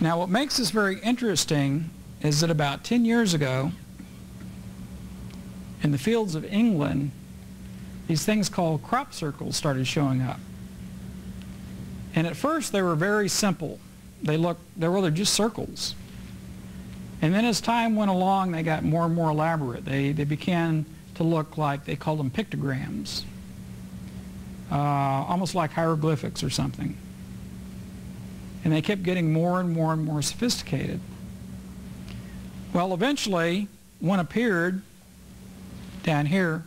Now what makes this very interesting is that about 10 years ago, in the fields of England, these things called crop circles started showing up. And at first they were very simple. They were just circles. And then as time went along, they got more and more elaborate. They began to look like, they called them pictograms, almost like hieroglyphics or something. And they kept getting more and more and more sophisticated. Well, eventually, one appeared down here,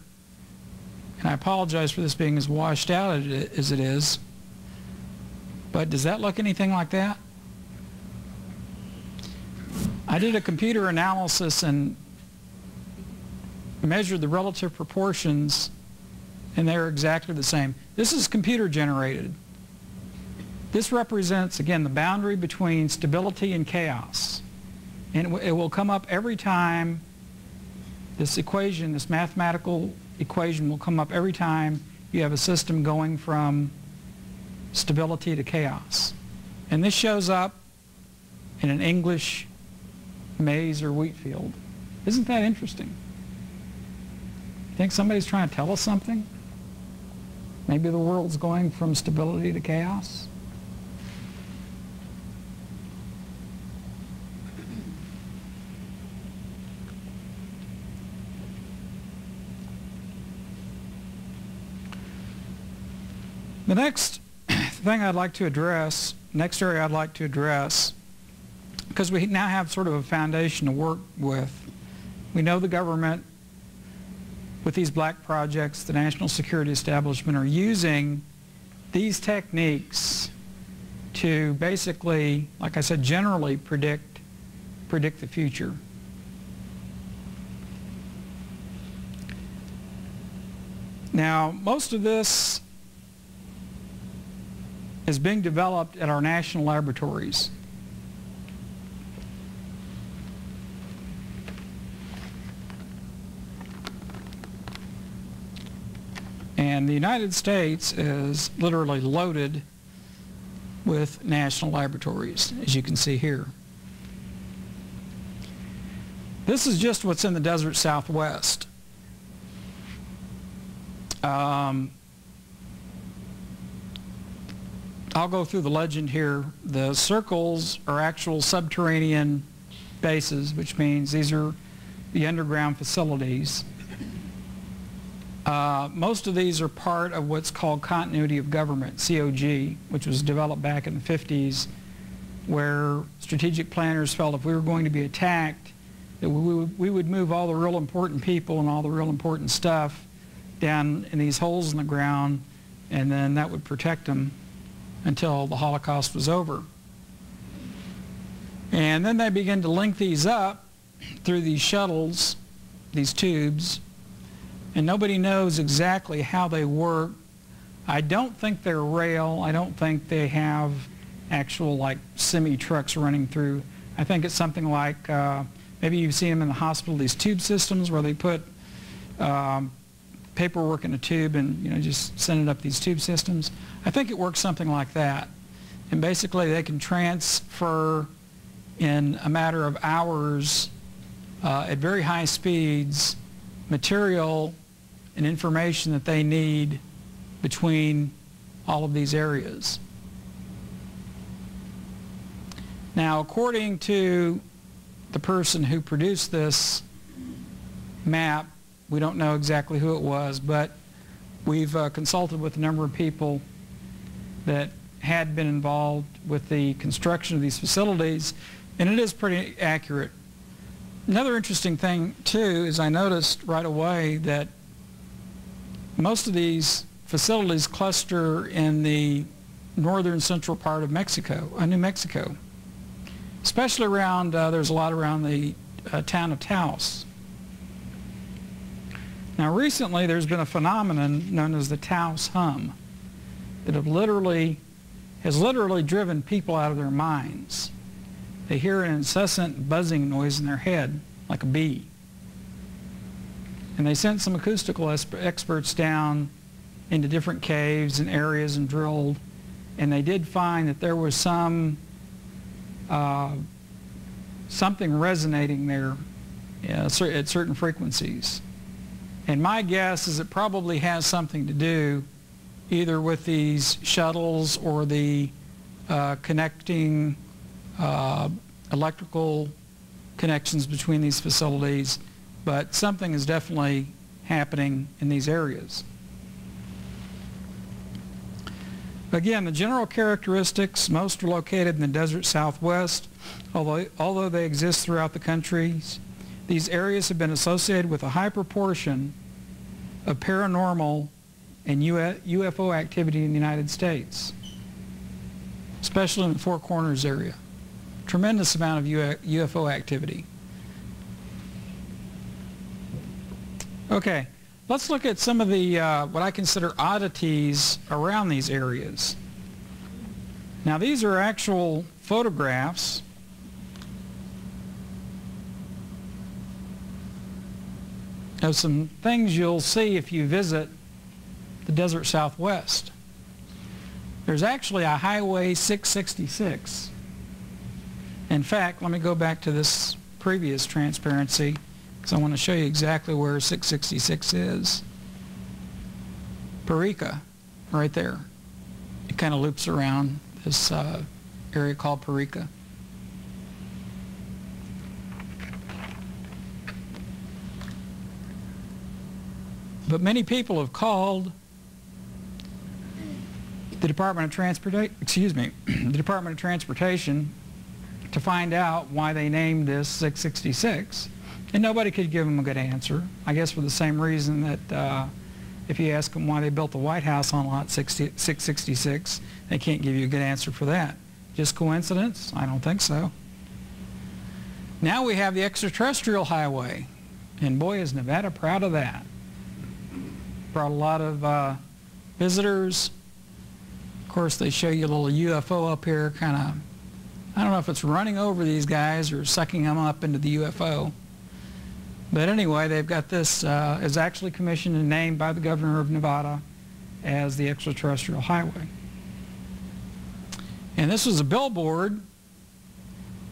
and I apologize for this being as washed out as it is, but does that look anything like that? I did a computer analysis and measured the relative proportions, and they're exactly the same. This is computer generated. This represents, again, the boundary between stability and chaos. And it will come up every time this equation, this mathematical equation will come up every time you have a system going from stability to chaos. And this shows up in an English maize or wheat field. Isn't that interesting? Think somebody's trying to tell us something? Maybe the world's going from stability to chaos? The next thing I'd like to address, next area I'd like to address, because we now have sort of a foundation to work with. We know the government, with these black projects, the national security establishment, are using these techniques to basically, like I said, generally predict the future. Now, most of this is being developed at our national laboratories. And the United States is literally loaded with national laboratories, as you can see here. This is just what's in the desert Southwest. I'll go through the legend here. The circles are actual subterranean bases, which means these are the underground facilities. Most of these are part of what's called continuity of government, COG, which was developed back in the 50s, where strategic planners felt if we were going to be attacked, that we would move all the real important people and all the real important stuff down in these holes in the ground, and then that would protect them until the Holocaust was over. And then they began to link these up through these shuttles, these tubes, and nobody knows exactly how they work. I don't think they're rail. I don't think they have actual like semi-trucks running through. I think it's something like, maybe you've seen them in the hospital, these tube systems where they put paperwork in a tube and just send it up these tube systems. I think it works something like that. And basically they can transfer in a matter of hours at very high speeds material and information that they need between all of these areas. Now, according to the person who produced this map, we don't know exactly who it was, but we've consulted with a number of people that had been involved with the construction of these facilities, and it is pretty accurate. Another interesting thing, too, is I noticed right away that most of these facilities cluster in the northern central part of Mexico, New Mexico, especially around, there's a lot around the town of Taos. Now recently there's been a phenomenon known as the Taos hum that has literally driven people out of their minds. They hear an incessant buzzing noise in their head like a bee. And they sent some acoustical experts down into different caves and areas and drilled, and they did find that there was some something resonating there at certain frequencies. And my guess is it probably has something to do either with these shuttles or the connecting electrical connections between these facilities, but something is definitely happening in these areas. Again, the general characteristics, most are located in the desert Southwest, although they exist throughout the country. These areas have been associated with a high proportion of paranormal and UFO activity in the United States, especially in the Four Corners area. Tremendous amount of UFO activity. Okay, let's look at some of the what I consider oddities around these areas. Now these are actual photographs of some things you'll see if you visit the desert Southwest. There's actually a Highway 666. In fact, let me go back to this previous transparency because I want to show you exactly where 666 is. Parika, right there. It kind of loops around this area called Parika. But many people have called the Department of Transportation to find out why they named this 666, and nobody could give them a good answer. I guess for the same reason that if you ask them why they built the White House on lot 666, they can't give you a good answer for that. Just coincidence? I don't think so. Now we have the extraterrestrial highway, and boy is Nevada proud of that. Brought a lot of visitors. Of course, they show you a little UFO up here, kind of, I don't know if it's running over these guys or sucking them up into the UFO. But anyway, they've got this, is actually commissioned and named by the governor of Nevada as the extraterrestrial highway. And this was a billboard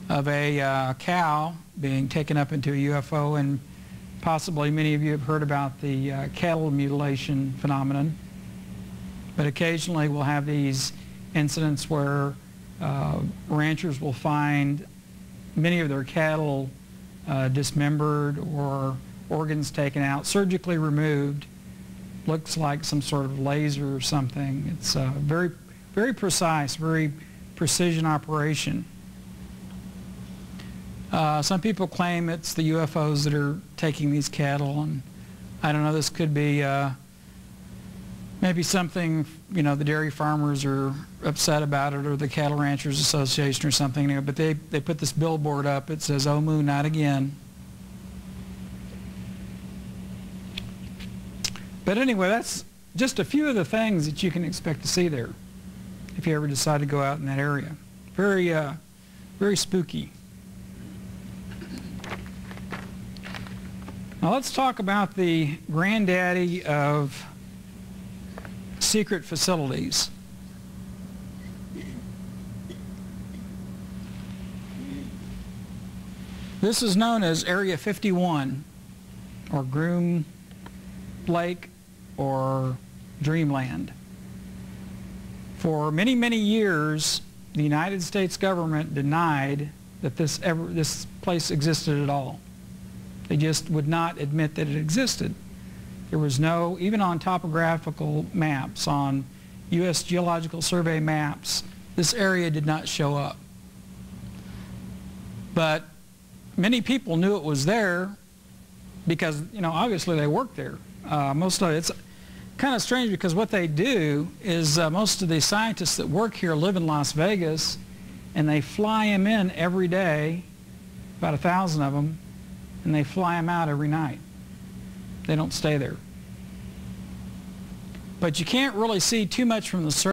of a cow being taken up into a UFO, and possibly many of you have heard about the cattle mutilation phenomenon. But occasionally we'll have these incidents where ranchers will find many of their cattle dismembered or organs taken out, surgically removed. Looks like some sort of laser or something. It's very, very precise, very precision operation. Some people claim it's the UFOs that are taking these cattle, and I don't know, this could be maybe something, you know, the dairy farmers are upset about it, or the Cattle Ranchers Association or something, you know, but they put this billboard up. It says, "Oh Moo, not again." But anyway, that's just a few of the things that you can expect to see there if you ever decide to go out in that area. Very, very spooky. Now let's talk about the granddaddy of secret facilities. This is known as Area 51, or Groom Lake, or Dreamland. For many, many years, the United States government denied that this place existed at all. They just would not admit that it existed. There was no, even on topographical maps, on U.S. Geological Survey maps, this area did not show up. But many people knew it was there because, you know, obviously they worked there. Most of it's kind of strange because what they do is most of the scientists that work here live in Las Vegas, and they fly them in every day, about 1,000 of them, and they fly them out every night. They don't stay there. But you can't really see too much from the surface.